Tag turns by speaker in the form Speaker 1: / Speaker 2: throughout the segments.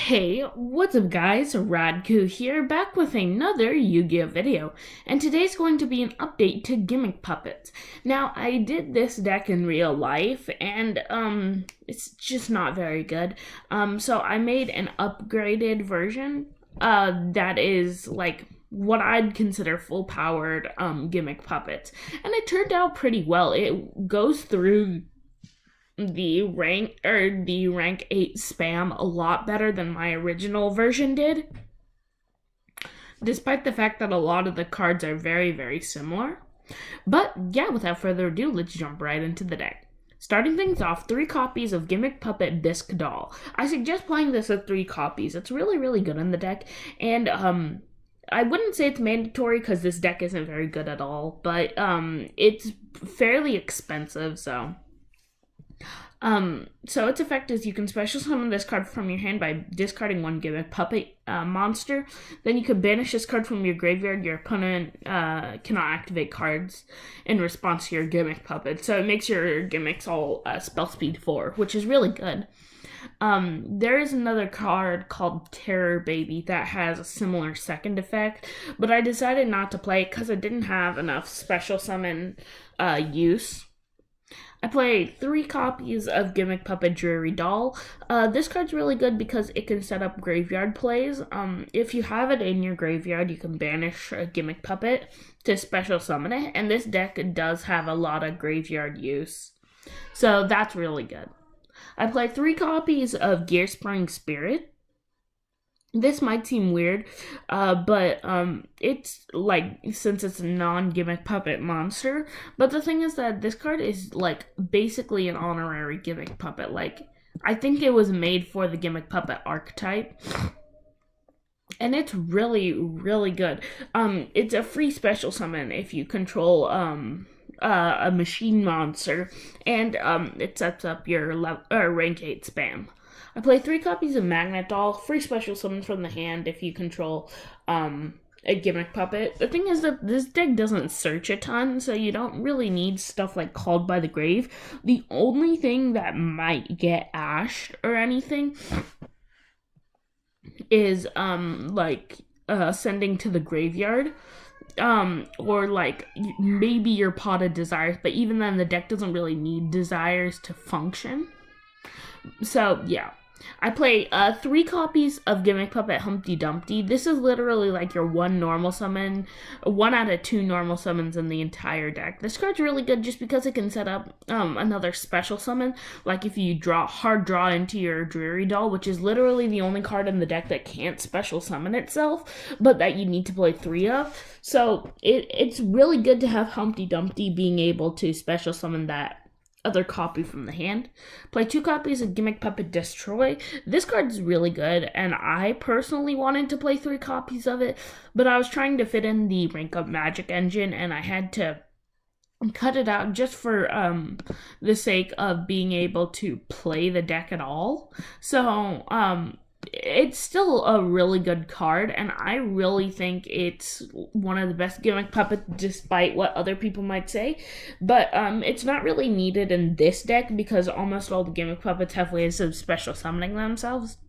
Speaker 1: Hey, what's up guys? Radku here, back with another Yu-Gi-Oh video, and today's going to be an update to Gimmick Puppets. Now, I did this deck in real life, and it's just not very good. So I made an upgraded version, that is like what I'd consider full-powered, Gimmick Puppets, and it turned out pretty well. It goes through the rank 8 spam a lot better than my original version did, despite the fact that a lot of the cards are very similar. But yeah, without further ado, let's jump right into the deck. Starting things off, 3 copies of Gimmick Puppet Bisque Doll. I suggest playing this with 3 copies. It's really good in the deck, and I wouldn't say it's mandatory because this deck isn't very good at all, but it's fairly expensive, so its effect is you can special summon this card from your hand by discarding 1 Gimmick Puppet monster. Then you can banish this card from your graveyard. Your opponent cannot activate cards in response to your Gimmick Puppet. So it makes your gimmicks all spell speed 4, which is really good. There is another card called Terror Baby that has a similar second effect, but I decided not to play it because it didn't have enough special summon use. I play 3 copies of Gimmick Puppet Dreary Doll. This card's really good because it can set up graveyard plays. If you have it in your graveyard, you can banish a Gimmick Puppet to special summon it, and this deck does have a lot of graveyard use. So that's really good. I play 3 copies of Gearspring Spirit. This might seem weird, but it's like, since it's a non-Gimmick Puppet monster, but the thing is that this card is like basically an honorary Gimmick Puppet. Like, I think it was made for the Gimmick Puppet archetype, and it's really good. It's a free special summon if you control a machine monster, and it sets up your rank 8 spam. I play 3 copies of Magnet Doll, free special summons from the hand if you control a Gimmick Puppet. The thing is that this deck doesn't search a ton, so you don't really need stuff like Called by the Grave. The only thing that might get ashed or anything is sending to the graveyard. Or like maybe your Pot of Desires, but even then the deck doesn't really need Desires to function. So yeah, I play 3 copies of Gimmick Puppet Humpty Dumpty. This is literally like your 1 normal summon, 1 out of 2 normal summons in the entire deck. This card's really good just because it can set up another special summon, like if you hard draw into your Dreary Doll, which is literally the only card in the deck that can't special summon itself, but that you need to play 3 of. So it's really good to have Humpty Dumpty being able to special summon that other copy from the hand. Play 2 copies of Gimmick Puppet Destroy. This card's really good, and I personally wanted to play 3 copies of it, but I was trying to fit in the rank up magic engine, and I had to cut it out just for the sake of being able to play the deck at all. So it's still a really good card, and I really think it's one of the best Gimmick Puppets, despite what other people might say. But it's not really needed in this deck because almost all the Gimmick Puppets have ways of special summoning themselves.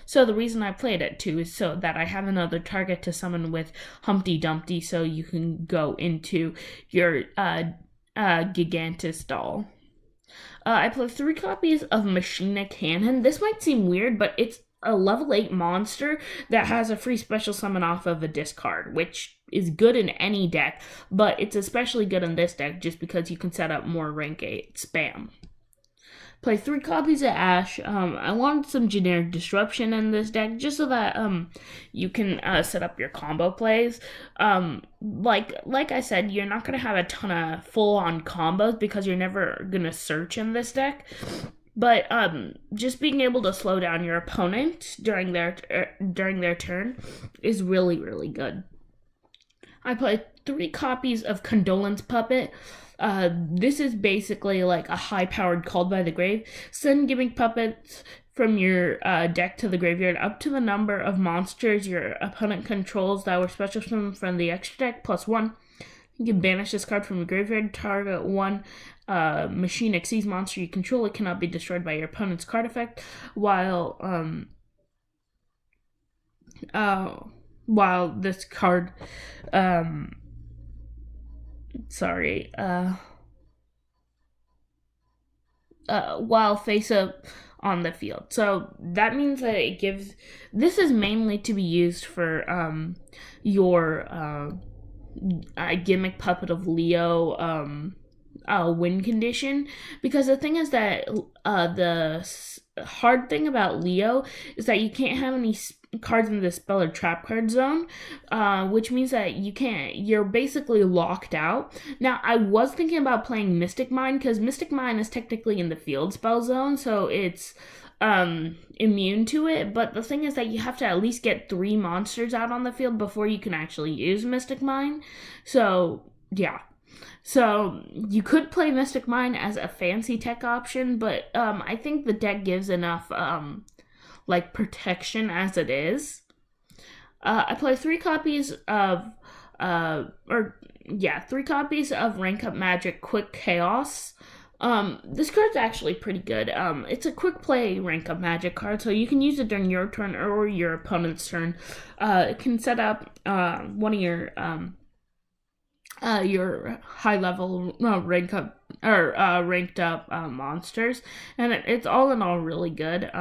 Speaker 1: So the reason I played it too is so that I have another target to summon with Humpty Dumpty, so you can go into your Gigantus doll. I play 3 copies of Machina Cannon. This might seem weird, but it's a level 8 monster that has a free special summon off of a discard, which is good in any deck, but it's especially good in this deck just because you can set up more rank 8 spam. Play 3 copies of Ash. I wanted some generic disruption in this deck just so that you can set up your combo plays. Like I said, you're not going to have a ton of full-on combos because you're never going to search in this deck. But just being able to slow down your opponent during their turn is really good. I play 3 copies of Condolence Puppet. This is basically like a high-powered Called by the Grave. Send Gimmick Puppets from your deck to the graveyard up to the number of monsters your opponent controls that were special summoned from the extra deck plus 1. You can banish this card from your graveyard. Target 1 machine exceeds monster you control. It cannot be destroyed by your opponent's card effect. While uh, while this card, um, sorry, while face up on the field. So that means that it gives. This is mainly to be used for your gimmick puppet of Leo win condition, because the thing is that hard thing about Leo is that you can't have any cards in the spell or trap card zone, which means that you're basically locked out. Now, I was thinking about playing Mystic Mine, because Mystic Mine is technically in the field spell zone, so it's immune to it, but the thing is that you have to at least get 3 monsters out on the field before you can actually use Mystic Mine. So yeah, so you could play Mystic Mine as a fancy tech option, but I think the deck gives enough like protection as it is. I play 3 copies of 3 copies of Rank Up Magic Quick Chaos. This card's actually pretty good. It's a quick play rank up magic card, so you can use it during your turn or your opponent's turn. It can set up one of your high level ranked up monsters, and it's all in all really good.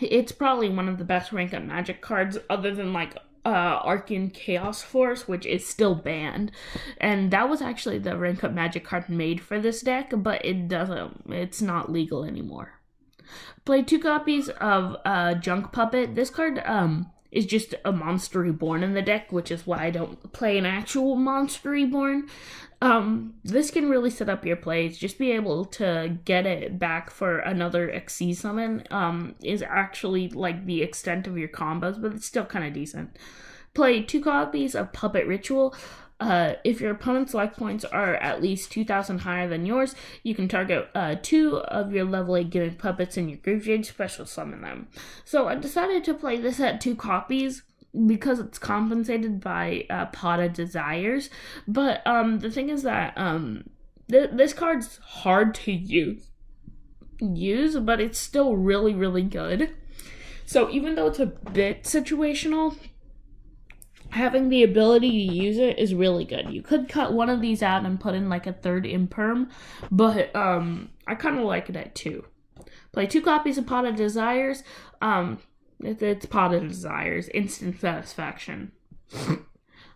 Speaker 1: It's probably one of the best rank up magic cards, other than like Arcane Chaos Force, which is still banned, and that was actually the rank up magic card made for this deck, but it's not legal anymore. Play 2 copies of Junk Puppet. This card is just a Monster Reborn in the deck, which is why I don't play an actual Monster Reborn. This can really set up your plays. Just be able to get it back for another Xyz summon is actually like the extent of your combos, but it's still kind of decent. Play 2 copies of Puppet Ritual. If your opponent's life points are at least 2,000 higher than yours, you can target 2 of your level 8 gimmick puppets in your graveyard, special summon them. So I decided to play this at 2 copies because it's compensated by Pot of Desires. But the thing is that this card's hard to use, but it's still really, really good. So even though it's a bit situational, having the ability to use it is really good. You could cut one of these out and put in like a 3rd imperm, but I kind of like it at 2. Play 2 copies of Pot of Desires. It's Pot of Desires, instant satisfaction.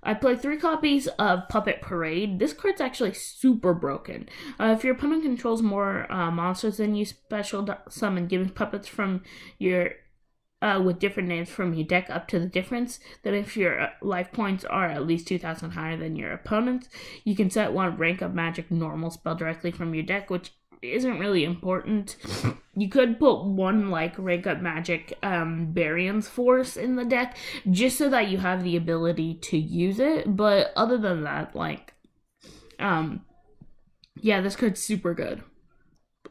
Speaker 1: I play 3 copies of Puppet Parade. This card's actually super broken. If your opponent controls more monsters than you, special summon gimmick puppets from your with different names from your deck up to the difference. Then if your life points are at least 2,000 higher than your opponent's, you can set one rank up magic normal spell directly from your deck, which isn't really important. You could put one like rank up magic Barion's Force in the deck just so that you have the ability to use it, but other than that, like this card's super good.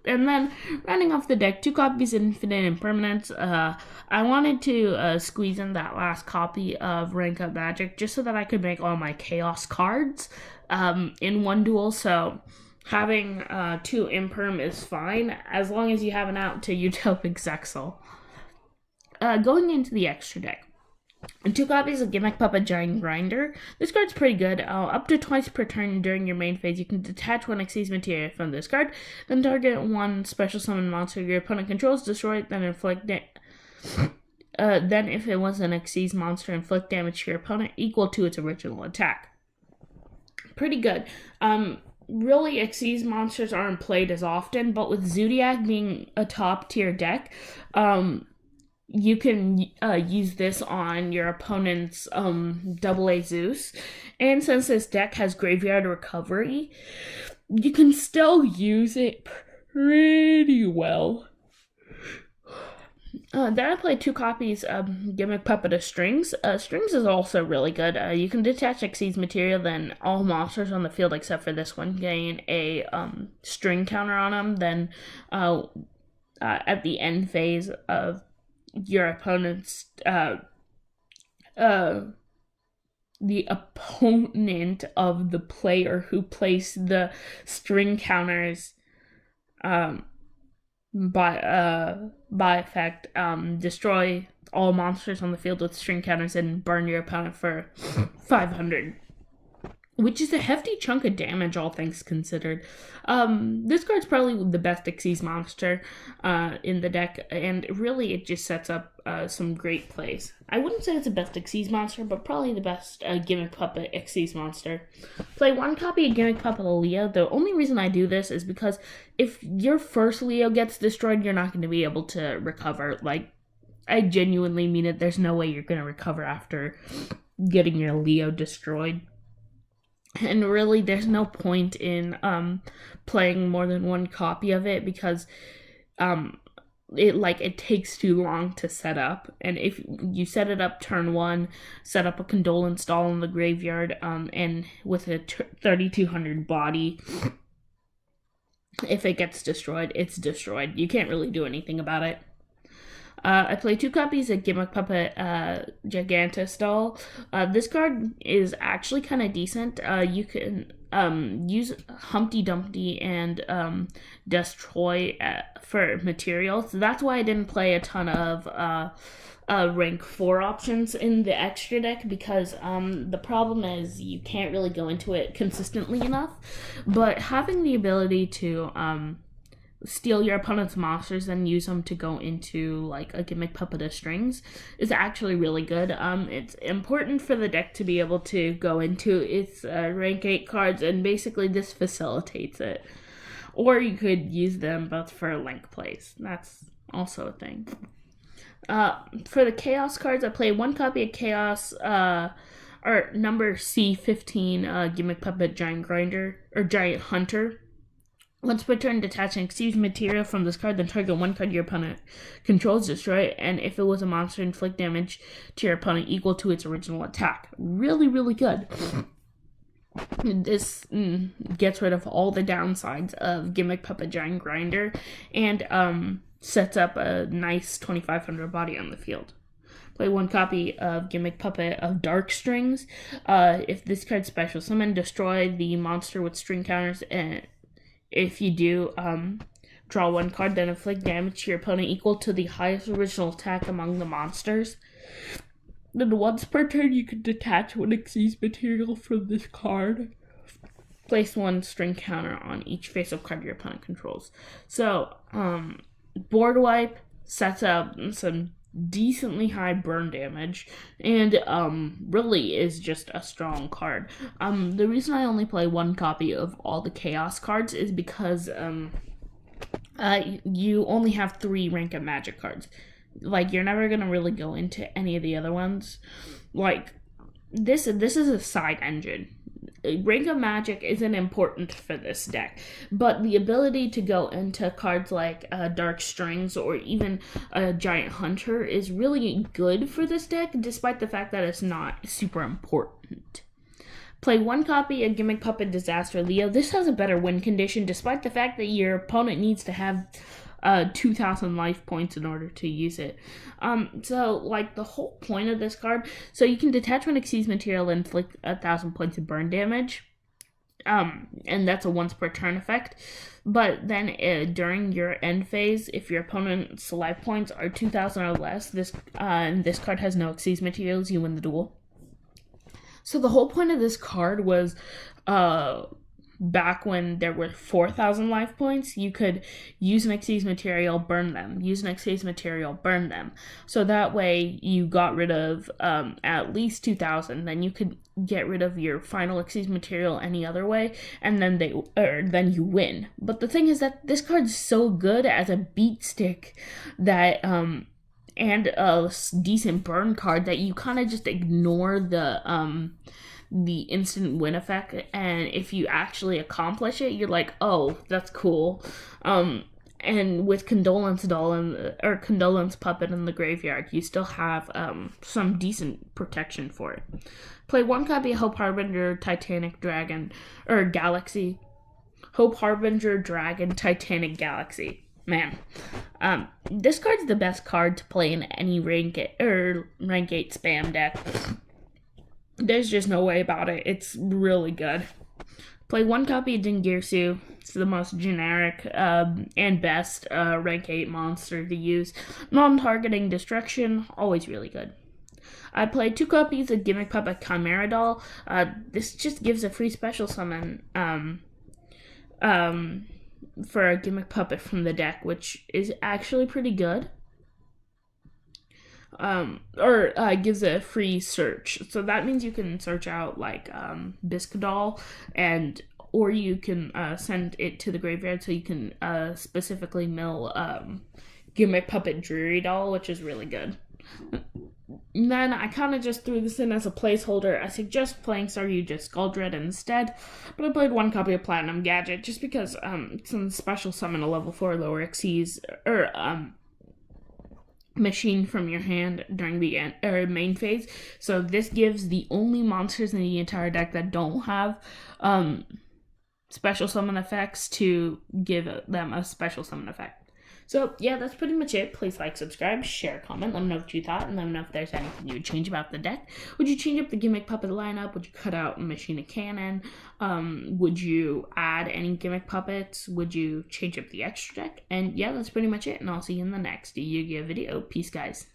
Speaker 1: And then, rounding off the deck, 2 copies of Infinite Impermanence. I wanted to squeeze in that last copy of Rank Up Magic just so that I could make all my Chaos cards in one duel. So having 2 Imperm is fine, as long as you have an out to Utopic Zexal. Going into the extra deck. 2 copies of Gimmick Puppet Giant Grinder. This card's pretty good. Up to twice per turn during your main phase, you can detach 1 Xyz materia from this card, then target 1 special summon monster your opponent controls, destroy it, then inflict then if it was an Xyz monster, inflict damage to your opponent equal to its original attack. Pretty good. Really, Xyz monsters aren't played as often, but with Zodiac being a top tier deck, you can use this on your opponent's AA Zeus. And since this deck has Graveyard Recovery, you can still use it pretty well. Then I played 2 copies of Gimmick Puppet of Strings. Strings is also really good. You can detach Xyz material, then all monsters on the field except for this one gain a string counter on them. Then at the end phase of your opponent's the opponent of the player who placed the string counters by effect, destroy all monsters on the field with string counters and burn your opponent for 500. Which is a hefty chunk of damage, all things considered. This card's probably the best Xyz monster in the deck, and really it just sets up some great plays. I wouldn't say it's the best Xyz monster, but probably the best Gimmick Puppet Xyz monster. Play one copy of Gimmick Puppet Leo. The only reason I do this is because if your first Leo gets destroyed, you're not going to be able to recover. Like, I genuinely mean it. There's no way you're going to recover after getting your Leo destroyed. And really, there's no point in playing more than one copy of it because it takes too long to set up. And if you set it up turn 1, set up a condolence doll in the graveyard, and with a 3200 body, if it gets destroyed, it's destroyed. You can't really do anything about it. I play 2 copies of Gimmick Puppet Gigantus doll. This card is actually kind of decent. You can use Humpty Dumpty and Destroy for materials. That's why I didn't play a ton of rank 4 options in the extra deck, because the problem is you can't really go into it consistently enough. But having the ability to steal your opponent's monsters and use them to go into like a Gimmick Puppet of strings is actually really good. It's important for the deck to be able to go into its rank 8 cards, and basically this facilitates it. Or you could use them both for link plays. That's also a thing. For the Chaos cards, I play 1 copy of Chaos or number C15 Gimmick Puppet Giant Grinder or Giant Hunter. Once per turn, detach an Xyz material from this card, then target 1 card your opponent controls, destroy it, and if it was a monster, inflict damage to your opponent equal to its original attack. Really, really good. This gets rid of all the downsides of Gimmick Puppet Giant Grinder, and sets up a nice 2500 body on the field. Play 1 copy of Gimmick Puppet of Dark Strings. If this card special summon, destroy the monster with string counters, and if you do, draw 1 card, then inflict damage to your opponent equal to the highest original attack among the monsters. Then once per turn, you can detach 1 Xyz material from this card. Place 1 string counter on each face-up card your opponent controls. So, board wipe sets up some decently high burn damage, and really is just a strong card. The reason I only play 1 copy of all the Chaos cards is because you only have 3 rank of magic cards. Like, you're never gonna really go into any of the other ones. Like, this is a side engine. Rank of Magic isn't important for this deck, but the ability to go into cards like Dark Strings or even Giant Hunter is really good for this deck, despite the fact that it's not super important. Play 1 copy of Gimmick Puppet Disaster Leo. This has a better win condition, despite the fact that your opponent needs to have 2,000 life points in order to use it. So, like, the whole point of this card, so you can detach 1 Xyz material and inflict 1,000 points of burn damage. And that's a once per turn effect. But then during your end phase, if your opponent's life points are 2,000 or less, this card has no Xyz materials, you win the duel. So the whole point of this card was, back when there were 4,000 life points, you could use an Xyz material, burn them. Use an Xyz material, burn them. So that way you got rid of at least 2,000. Then you could get rid of your final Xyz material any other way, and then then you win. But the thing is that this card's so good as a beat stick that and a decent burn card that you kind of just ignore the instant win effect, and if you actually accomplish it, you're like, oh, that's cool. And with Condolence Doll or Condolence Puppet in the graveyard, you still have some decent protection for it. Play 1 copy of Hope Harbinger Titanic Dragon or Galaxy. Hope Harbinger Dragon Titanic Galaxy. Man, this card's the best card to play in any rank 8 spam deck. There's just no way about it. It's really good. Play one copy of Dingirsu. It's the most generic and best rank 8 monster to use. Non-targeting destruction, always really good. I played 2 copies of Gimmick Puppet Chimera Doll. This just gives a free special summon for a Gimmick Puppet from the deck, which is actually pretty good. Gives a free search. So that means you can search out like Biscadol, or you can send it to the graveyard so you can specifically mill Gimmick Puppet Dreary Doll, which is really good. And then I kind of just threw this in as a placeholder. I suggest playing Staryu just Scaldred instead, but I played 1 copy of Platinum Gadget just because it's a special summon a level 4 lower Xyz machine from your hand during the main phase. So this gives the only monsters in the entire deck that don't have special summon effects to give them a special summon effect. So, yeah, that's pretty much it. Please like, subscribe, share, comment. Let me know what you thought, and let me know if there's anything you would change about the deck. Would you change up the Gimmick Puppet lineup? Would you cut out Machine of Cannon? Would you add any Gimmick Puppets? Would you change up the extra deck? And, yeah, that's pretty much it, and I'll see you in the next Yu-Gi-Oh video. Peace, guys.